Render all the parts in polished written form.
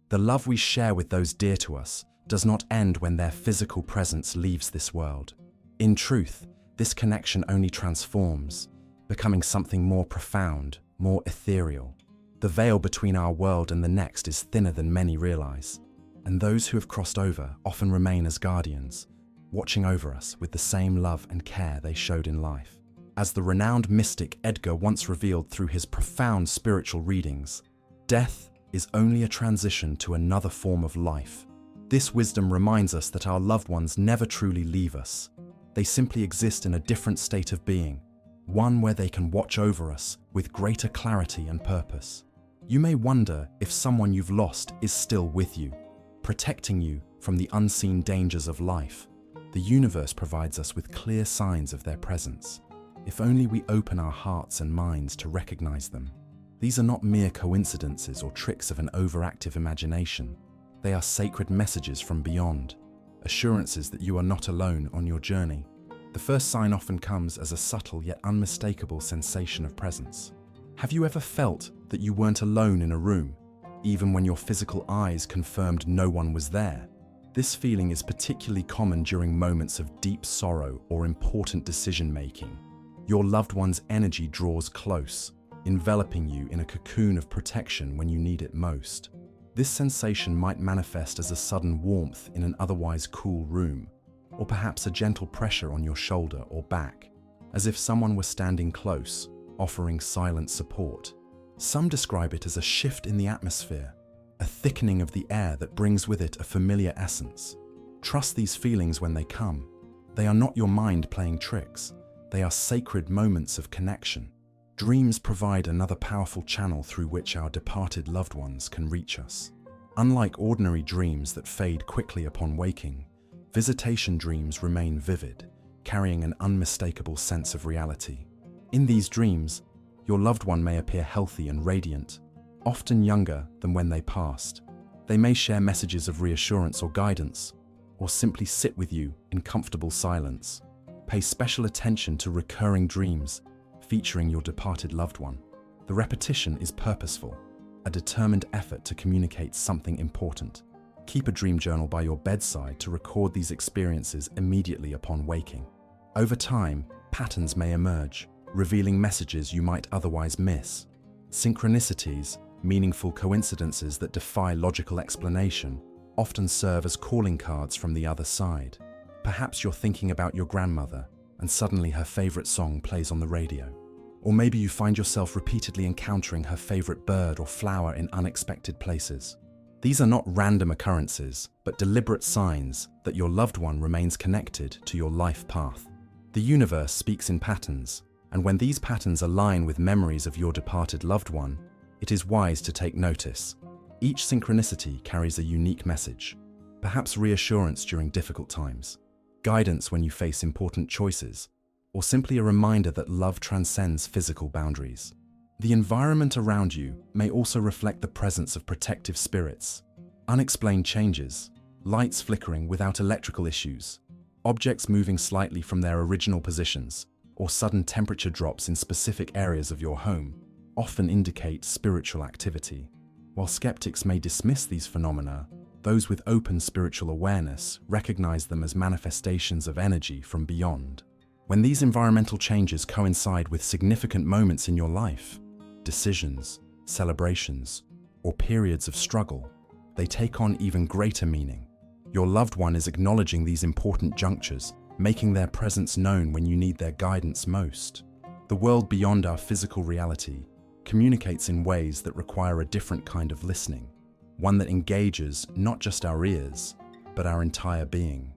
The love we share with those dear to us does not end when their physical presence leaves this world. In truth, this connection only transforms, becoming something more profound, more ethereal. The veil between our world and the next is thinner than many realize, and those who have crossed over often remain as guardians, watching over us with the same love and care they showed in life. As the renowned mystic Edgar once revealed through his profound spiritual readings, death is only a transition to another form of life. This wisdom reminds us that our loved ones never truly leave us. They simply exist in a different state of being, one where they can watch over us with greater clarity and purpose. You may wonder if someone you've lost is still with you, protecting you from the unseen dangers of life. The universe provides us with clear signs of their presence, if only we open our hearts and minds to recognize them. These are not mere coincidences or tricks of an overactive imagination. They are sacred messages from beyond, assurances that you are not alone on your journey. The first sign often comes as a subtle yet unmistakable sensation of presence. Have you ever felt that you weren't alone in a room, even when your physical eyes confirmed no one was there? This feeling is particularly common during moments of deep sorrow or important decision-making. Your loved one's energy draws close, enveloping you in a cocoon of protection when you need it most. This sensation might manifest as a sudden warmth in an otherwise cool room, or perhaps a gentle pressure on your shoulder or back, as if someone were standing close, offering silent support. Some describe it as a shift in the atmosphere, a thickening of the air that brings with it a familiar essence. Trust these feelings when they come. They are not your mind playing tricks. They are sacred moments of connection. Dreams provide another powerful channel through which our departed loved ones can reach us. Unlike ordinary dreams that fade quickly upon waking, visitation dreams remain vivid, carrying an unmistakable sense of reality. In these dreams, your loved one may appear healthy and radiant, often younger than when they passed. They may share messages of reassurance or guidance, or simply sit with you in comfortable silence. Pay special attention to recurring dreams featuring your departed loved one. The repetition is purposeful, a determined effort to communicate something important. Keep a dream journal by your bedside to record these experiences immediately upon waking. Over time, patterns may emerge, revealing messages you might otherwise miss. Synchronicities, meaningful coincidences that defy logical explanation, often serve as calling cards from the other side. Perhaps you're thinking about your grandmother, and suddenly her favorite song plays on the radio. Or maybe you find yourself repeatedly encountering her favorite bird or flower in unexpected places. These are not random occurrences, but deliberate signs that your loved one remains connected to your life path. The universe speaks in patterns, and when these patterns align with memories of your departed loved one, it is wise to take notice. Each synchronicity carries a unique message, perhaps reassurance during difficult times, guidance when you face important choices, or simply a reminder that love transcends physical boundaries. The environment around you may also reflect the presence of protective spirits. Unexplained changes, lights flickering without electrical issues, objects moving slightly from their original positions, or sudden temperature drops in specific areas of your home often indicate spiritual activity. While skeptics may dismiss these phenomena, those with open spiritual awareness recognize them as manifestations of energy from beyond. When these environmental changes coincide with significant moments in your life, decisions, celebrations, or periods of struggle, they take on even greater meaning. Your loved one is acknowledging these important junctures, making their presence known when you need their guidance most. The world beyond our physical reality communicates in ways that require a different kind of listening, one that engages not just our ears, but our entire being.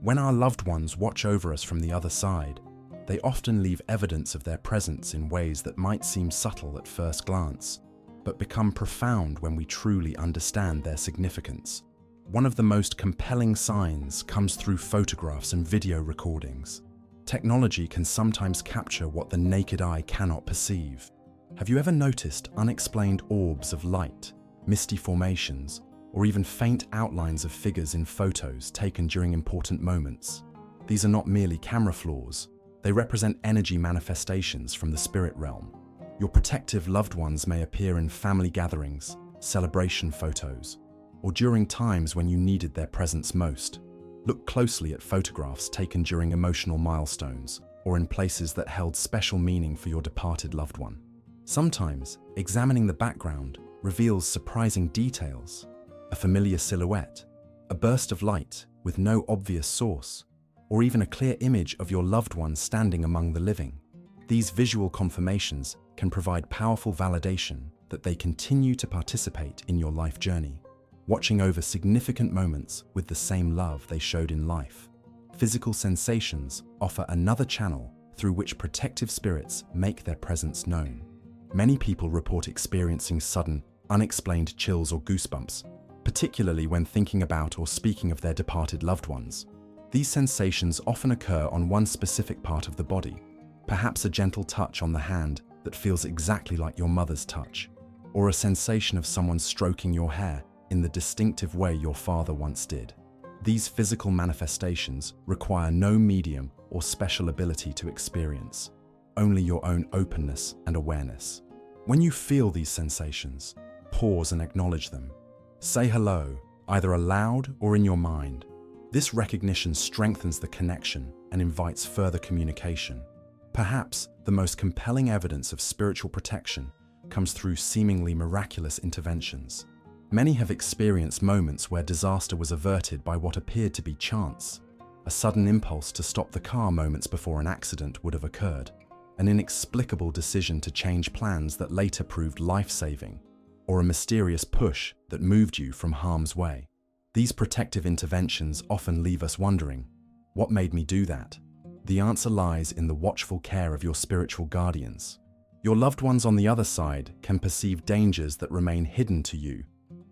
When our loved ones watch over us from the other side, they often leave evidence of their presence in ways that might seem subtle at first glance, but become profound when we truly understand their significance. One of the most compelling signs comes through photographs and video recordings. Technology can sometimes capture what the naked eye cannot perceive. Have you ever noticed unexplained orbs of light, misty formations, or even faint outlines of figures in photos taken during important moments? These are not merely camera flaws. They represent energy manifestations from the spirit realm. Your protective loved ones may appear in family gatherings, celebration photos, or during times when you needed their presence most. Look closely at photographs taken during emotional milestones or in places that held special meaning for your departed loved one. Sometimes, examining the background reveals surprising details, a familiar silhouette, a burst of light with no obvious source, or even a clear image of your loved one standing among the living. These visual confirmations can provide powerful validation that they continue to participate in your life journey, watching over significant moments with the same love they showed in life. Physical sensations offer another channel through which protective spirits make their presence known. Many people report experiencing sudden, unexplained chills or goosebumps, particularly when thinking about or speaking of their departed loved ones. These sensations often occur on one specific part of the body, perhaps a gentle touch on the hand that feels exactly like your mother's touch, or a sensation of someone stroking your hair in the distinctive way your father once did. These physical manifestations require no medium or special ability to experience, only your own openness and awareness. When you feel these sensations, pause and acknowledge them. Say hello, either aloud or in your mind. This recognition strengthens the connection and invites further communication. Perhaps the most compelling evidence of spiritual protection comes through seemingly miraculous interventions. Many have experienced moments where disaster was averted by what appeared to be chance. A sudden impulse to stop the car moments before an accident would have occurred. An inexplicable decision to change plans that later proved life-saving, or a mysterious push that moved you from harm's way. These protective interventions often leave us wondering, what made me do that? The answer lies in the watchful care of your spiritual guardians. Your loved ones on the other side can perceive dangers that remain hidden to you,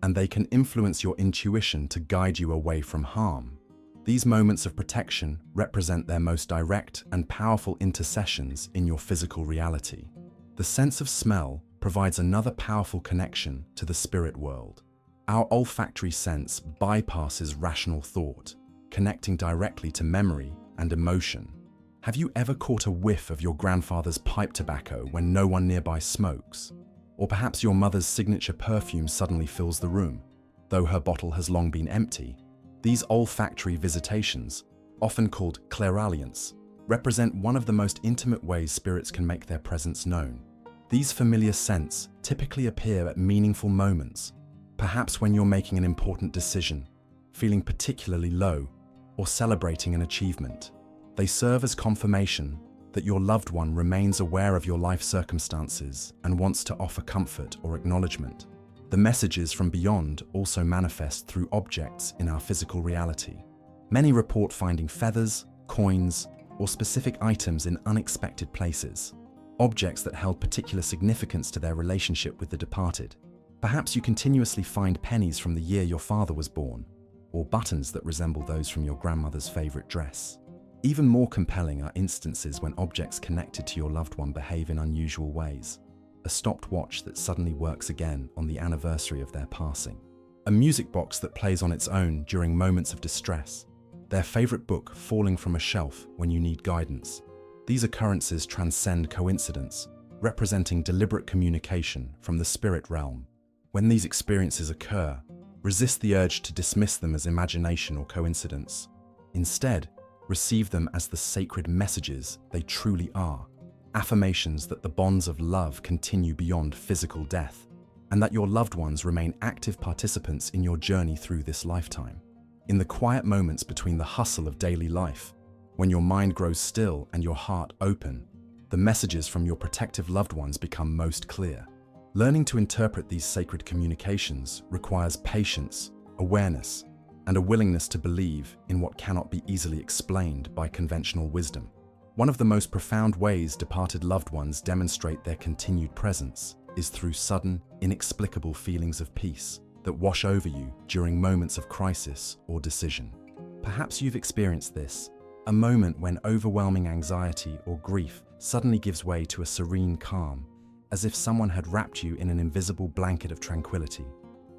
and they can influence your intuition to guide you away from harm. These moments of protection represent their most direct and powerful intercessions in your physical reality. The sense of smell provides another powerful connection to the spirit world. Our olfactory sense bypasses rational thought, connecting directly to memory and emotion. Have you ever caught a whiff of your grandfather's pipe tobacco when no one nearby smokes? Or perhaps your mother's signature perfume suddenly fills the room, though her bottle has long been empty? These olfactory visitations, often called clairalience, represent one of the most intimate ways spirits can make their presence known. These familiar scents typically appear at meaningful moments, perhaps when you're making an important decision, feeling particularly low, or celebrating an achievement. They serve as confirmation that your loved one remains aware of your life circumstances and wants to offer comfort or acknowledgement. The messages from beyond also manifest through objects in our physical reality. Many report finding feathers, coins, or specific items in unexpected places, objects that held particular significance to their relationship with the departed. Perhaps you continuously find pennies from the year your father was born, or buttons that resemble those from your grandmother's favorite dress. Even more compelling are instances when objects connected to your loved one behave in unusual ways. A stopped watch that suddenly works again on the anniversary of their passing. A music box that plays on its own during moments of distress. Their favorite book falling from a shelf when you need guidance. These occurrences transcend coincidence, representing deliberate communication from the spirit realm. When these experiences occur, resist the urge to dismiss them as imagination or coincidence. Instead, receive them as the sacred messages they truly are. Affirmations that the bonds of love continue beyond physical death, and that your loved ones remain active participants in your journey through this lifetime. In the quiet moments between the hustle of daily life, when your mind grows still and your heart open, the messages from your protective loved ones become most clear. Learning to interpret these sacred communications requires patience, awareness, and a willingness to believe in what cannot be easily explained by conventional wisdom. One of the most profound ways departed loved ones demonstrate their continued presence is through sudden, inexplicable feelings of peace that wash over you during moments of crisis or decision. Perhaps you've experienced this, a moment when overwhelming anxiety or grief suddenly gives way to a serene calm, as if someone had wrapped you in an invisible blanket of tranquility.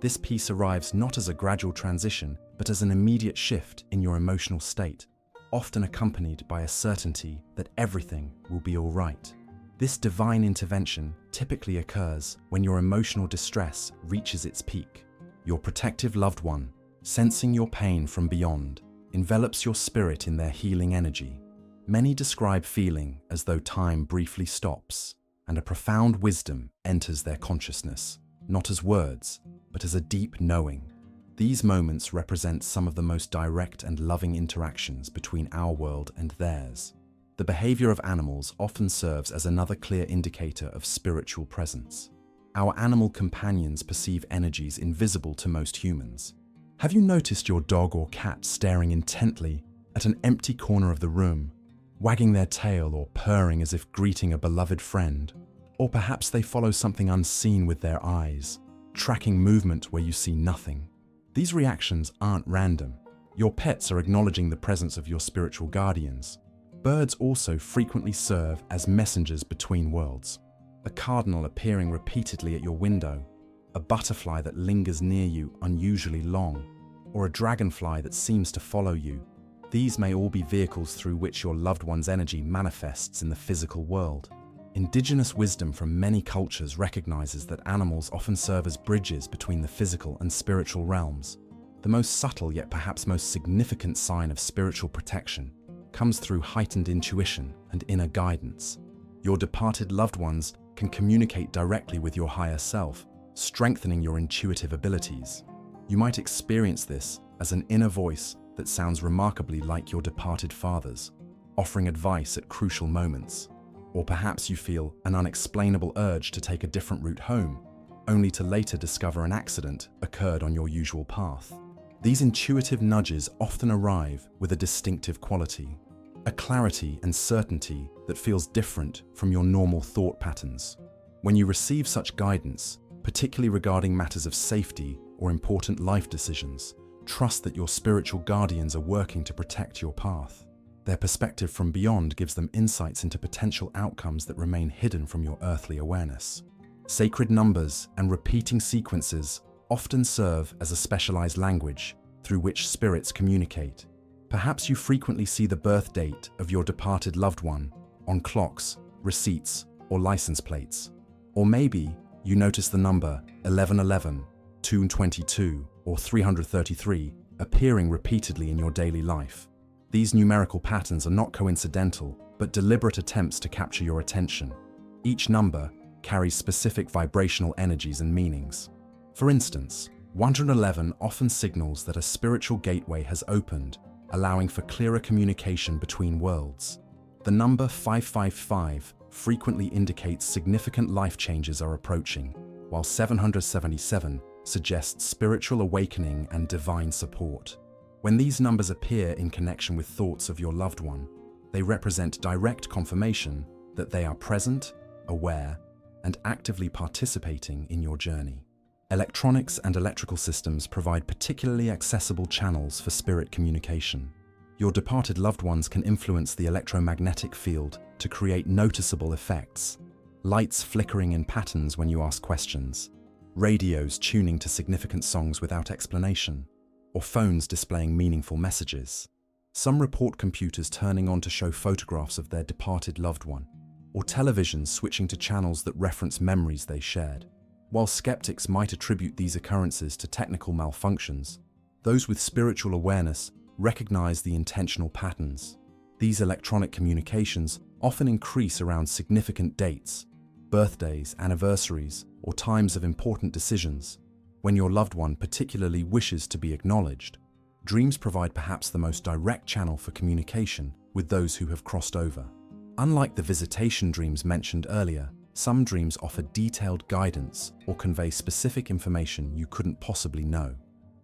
This peace arrives not as a gradual transition, but as an immediate shift in your emotional state, often accompanied by a certainty that everything will be all right. This divine intervention typically occurs when your emotional distress reaches its peak, your protective loved one, sensing your pain from beyond, envelops your spirit in their healing energy. Many describe feeling as though time briefly stops, and a profound wisdom enters their consciousness, not as words, but as a deep knowing. These moments represent some of the most direct and loving interactions between our world and theirs. The behavior of animals often serves as another clear indicator of spiritual presence. Our animal companions perceive energies invisible to most humans. Have you noticed your dog or cat staring intently at an empty corner of the room, wagging their tail or purring as if greeting a beloved friend? Or perhaps they follow something unseen with their eyes, tracking movement where you see nothing. These reactions aren't random. Your pets are acknowledging the presence of your spiritual guardians. Birds also frequently serve as messengers between worlds. A cardinal appearing repeatedly at your window, a butterfly that lingers near you unusually long, or a dragonfly that seems to follow you. These may all be vehicles through which your loved one's energy manifests in the physical world. Indigenous wisdom from many cultures recognizes that animals often serve as bridges between the physical and spiritual realms. The most subtle yet perhaps most significant sign of spiritual protection comes through heightened intuition and inner guidance. Your departed loved ones can communicate directly with your higher self, strengthening your intuitive abilities. You might experience this as an inner voice that sounds remarkably like your departed father's, offering advice at crucial moments. Or perhaps you feel an unexplainable urge to take a different route home, only to later discover an accident occurred on your usual path. These intuitive nudges often arrive with a distinctive quality, a clarity and certainty that feels different from your normal thought patterns. When you receive such guidance, particularly regarding matters of safety or important life decisions, trust that your spiritual guardians are working to protect your path. Their perspective from beyond gives them insights into potential outcomes that remain hidden from your earthly awareness. Sacred numbers and repeating sequences often serve as a specialized language through which spirits communicate. Perhaps you frequently see the birth date of your departed loved one on clocks, receipts, or license plates. Or maybe you notice the number 1111, 222, or 333 appearing repeatedly in your daily life. These numerical patterns are not coincidental, but deliberate attempts to capture your attention. Each number carries specific vibrational energies and meanings. For instance, 111 often signals that a spiritual gateway has opened, allowing for clearer communication between worlds. The number 555 frequently indicates significant life changes are approaching, while 777 suggests spiritual awakening and divine support. When these numbers appear in connection with thoughts of your loved one, they represent direct confirmation that they are present, aware, and actively participating in your journey. Electronics and electrical systems provide particularly accessible channels for spirit communication. Your departed loved ones can influence the electromagnetic field to create noticeable effects. Lights flickering in patterns when you ask questions, radios tuning to significant songs without explanation, or phones displaying meaningful messages. Some report computers turning on to show photographs of their departed loved one, or televisions switching to channels that reference memories they shared. While skeptics might attribute these occurrences to technical malfunctions, those with spiritual awareness recognize the intentional patterns. These electronic communications often increase around significant dates, birthdays, anniversaries, or times of important decisions. When your loved one particularly wishes to be acknowledged, dreams provide perhaps the most direct channel for communication with those who have crossed over. Unlike the visitation dreams mentioned earlier, some dreams offer detailed guidance or convey specific information you couldn't possibly know.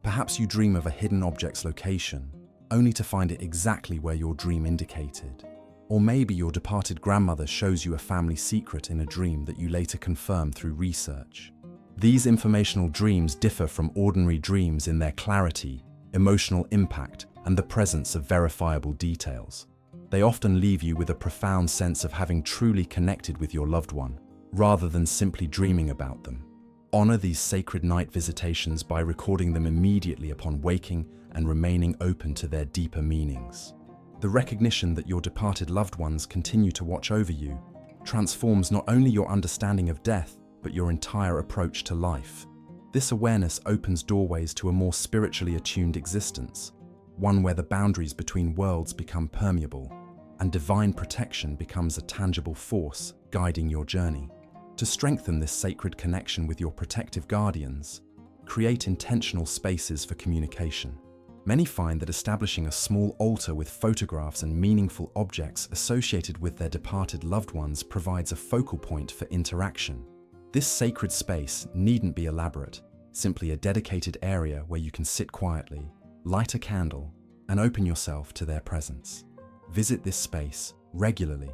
Perhaps you dream of a hidden object's location, only to find it exactly where your dream indicated. Or maybe your departed grandmother shows you a family secret in a dream that you later confirm through research. These informational dreams differ from ordinary dreams in their clarity, emotional impact, and the presence of verifiable details. They often leave you with a profound sense of having truly connected with your loved one, rather than simply dreaming about them. Honor these sacred night visitations by recording them immediately upon waking and remaining open to their deeper meanings. The recognition that your departed loved ones continue to watch over you transforms not only your understanding of death, but your entire approach to life. This awareness opens doorways to a more spiritually attuned existence, one where the boundaries between worlds become permeable, and divine protection becomes a tangible force guiding your journey. To strengthen this sacred connection with your protective guardians, create intentional spaces for communication. Many find that establishing a small altar with photographs and meaningful objects associated with their departed loved ones provides a focal point for interaction. This sacred space needn't be elaborate, simply a dedicated area where you can sit quietly, light a candle, and open yourself to their presence. Visit this space regularly,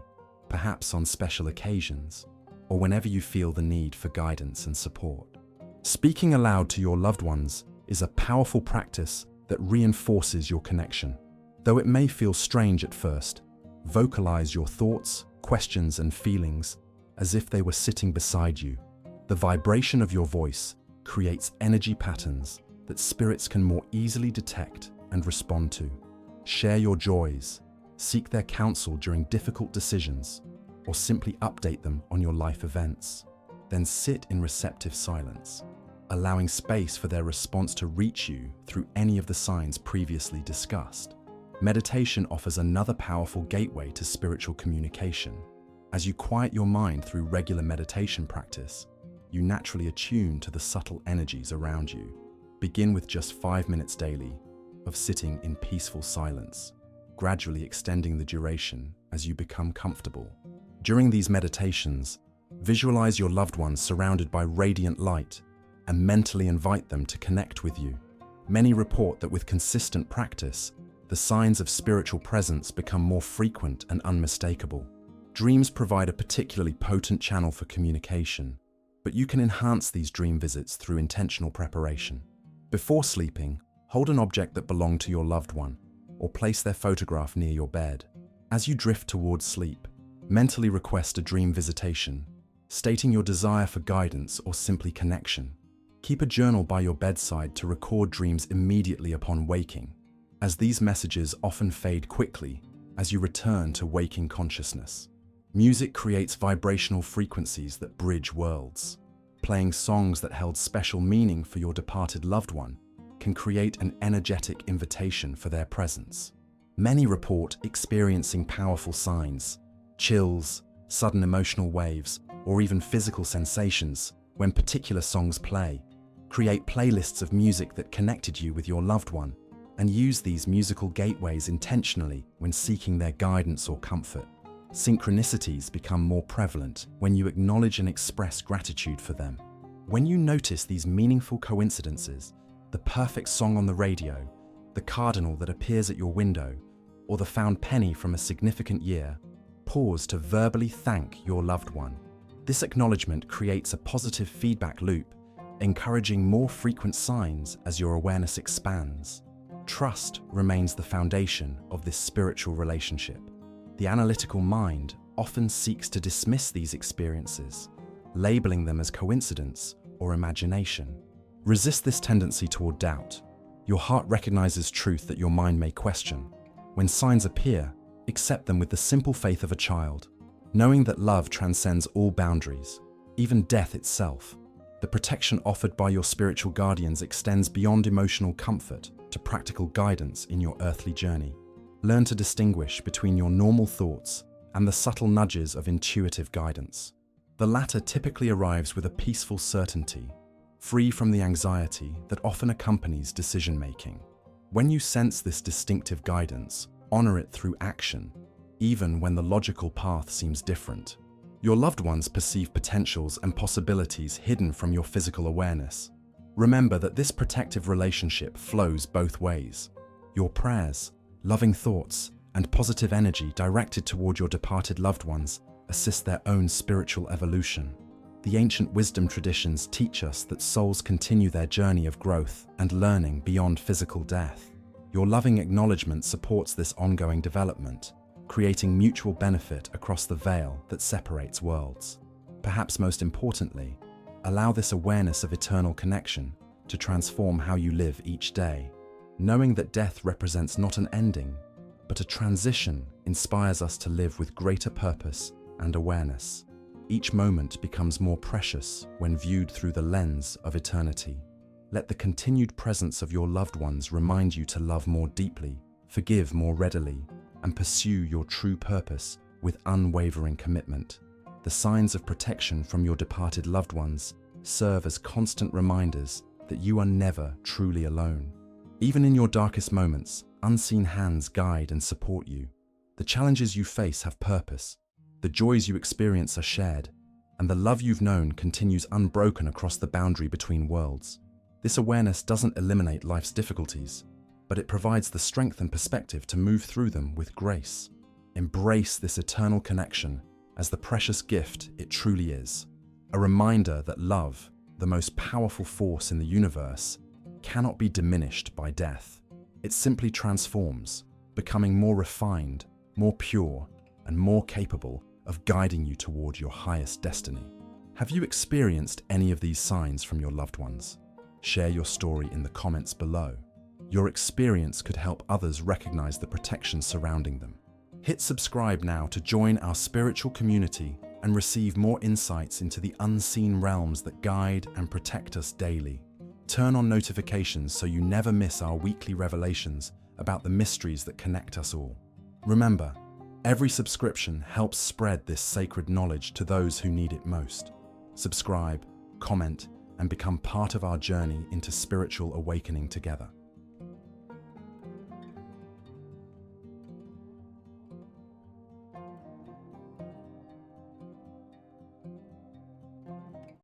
perhaps on special occasions, or whenever you feel the need for guidance and support. Speaking aloud to your loved ones is a powerful practice that reinforces your connection. Though it may feel strange at first, vocalize your thoughts, questions, and feelings as if they were sitting beside you. The vibration of your voice creates energy patterns that spirits can more easily detect and respond to. Share your joys, seek their counsel during difficult decisions, or simply update them on your life events. Then sit in receptive silence, allowing space for their response to reach you through any of the signs previously discussed. Meditation offers another powerful gateway to spiritual communication. As you quiet your mind through regular meditation practice, you naturally attune to the subtle energies around you. Begin with just 5 minutes daily of sitting in peaceful silence, gradually extending the duration as you become comfortable. During these meditations, visualize your loved ones surrounded by radiant light and mentally invite them to connect with you. Many report that with consistent practice, the signs of spiritual presence become more frequent and unmistakable. Dreams provide a particularly potent channel for communication, but you can enhance these dream visits through intentional preparation. Before sleeping, hold an object that belonged to your loved one, or place their photograph near your bed. As you drift towards sleep, mentally request a dream visitation, stating your desire for guidance or simply connection. Keep a journal by your bedside to record dreams immediately upon waking, as these messages often fade quickly as you return to waking consciousness. Music creates vibrational frequencies that bridge worlds. Playing songs that held special meaning for your departed loved one can create an energetic invitation for their presence. Many report experiencing powerful signs, chills, sudden emotional waves, or even physical sensations when particular songs play. Create playlists of music that connected you with your loved one, and use these musical gateways intentionally when seeking their guidance or comfort. Synchronicities become more prevalent when you acknowledge and express gratitude for them. When you notice these meaningful coincidences, the perfect song on the radio, the cardinal that appears at your window, or the found penny from a significant year, pause to verbally thank your loved one. This acknowledgement creates a positive feedback loop, encouraging more frequent signs as your awareness expands. Trust remains the foundation of this spiritual relationship. The analytical mind often seeks to dismiss these experiences, labeling them as coincidence or imagination. Resist this tendency toward doubt. Your heart recognizes truth that your mind may question. When signs appear, accept them with the simple faith of a child, knowing that love transcends all boundaries, even death itself. The protection offered by your spiritual guardians extends beyond emotional comfort to practical guidance in your earthly journey. Learn to distinguish between your normal thoughts and the subtle nudges of intuitive guidance. The latter typically arrives with a peaceful certainty, free from the anxiety that often accompanies decision-making. When you sense this distinctive guidance, honor it through action, even when the logical path seems different. Your loved ones perceive potentials and possibilities hidden from your physical awareness. Remember that this protective relationship flows both ways. Your prayers, loving thoughts, and positive energy directed toward your departed loved ones assist their own spiritual evolution. The ancient wisdom traditions teach us that souls continue their journey of growth and learning beyond physical death. Your loving acknowledgement supports this ongoing development, creating mutual benefit across the veil that separates worlds. Perhaps most importantly, allow this awareness of eternal connection to transform how you live each day. Knowing that death represents not an ending, but a transition inspires us to live with greater purpose and awareness. Each moment becomes more precious when viewed through the lens of eternity. Let the continued presence of your loved ones remind you to love more deeply, forgive more readily, and pursue your true purpose with unwavering commitment. The signs of protection from your departed loved ones serve as constant reminders that you are never truly alone. Even in your darkest moments, unseen hands guide and support you. The challenges you face have purpose, the joys you experience are shared, and the love you've known continues unbroken across the boundary between worlds. This awareness doesn't eliminate life's difficulties, but it provides the strength and perspective to move through them with grace. Embrace this eternal connection as the precious gift it truly is, a reminder that love, the most powerful force in the universe, cannot be diminished by death. It simply transforms, becoming more refined, more pure, and more capable of guiding you toward your highest destiny. Have you experienced any of these signs from your loved ones? Share your story in the comments below. Your experience could help others recognize the protection surrounding them. Hit subscribe now to join our spiritual community and receive more insights into the unseen realms that guide and protect us daily. Turn on notifications so you never miss our weekly revelations about the mysteries that connect us all. Remember, every subscription helps spread this sacred knowledge to those who need it most. Subscribe, comment, and become part of our journey into spiritual awakening together.